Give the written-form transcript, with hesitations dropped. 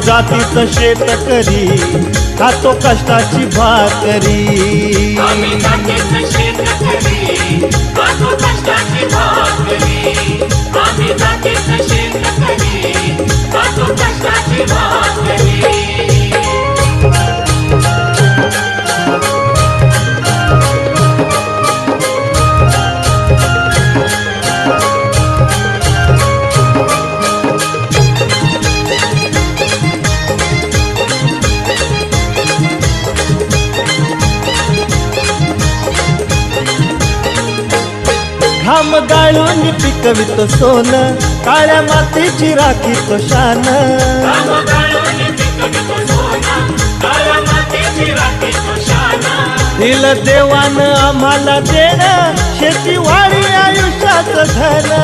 जातीचं शेतकरी खातो कष्टाची भाकरी आम्ही जातीचं शेतकरी खातो कष्टाची भाकरी आम्ही जातीचं शेतकरी खातो कष्टाची भाकरी घाम गाळून पिकवितो सोन काळ्या मातीची राखीतो शान घाम गाळून पिकवितो सोना काळ्या मातीची राखीतो शान दिलं देवानं आम्हाला देण शेती वाढी आयुष्याचं धन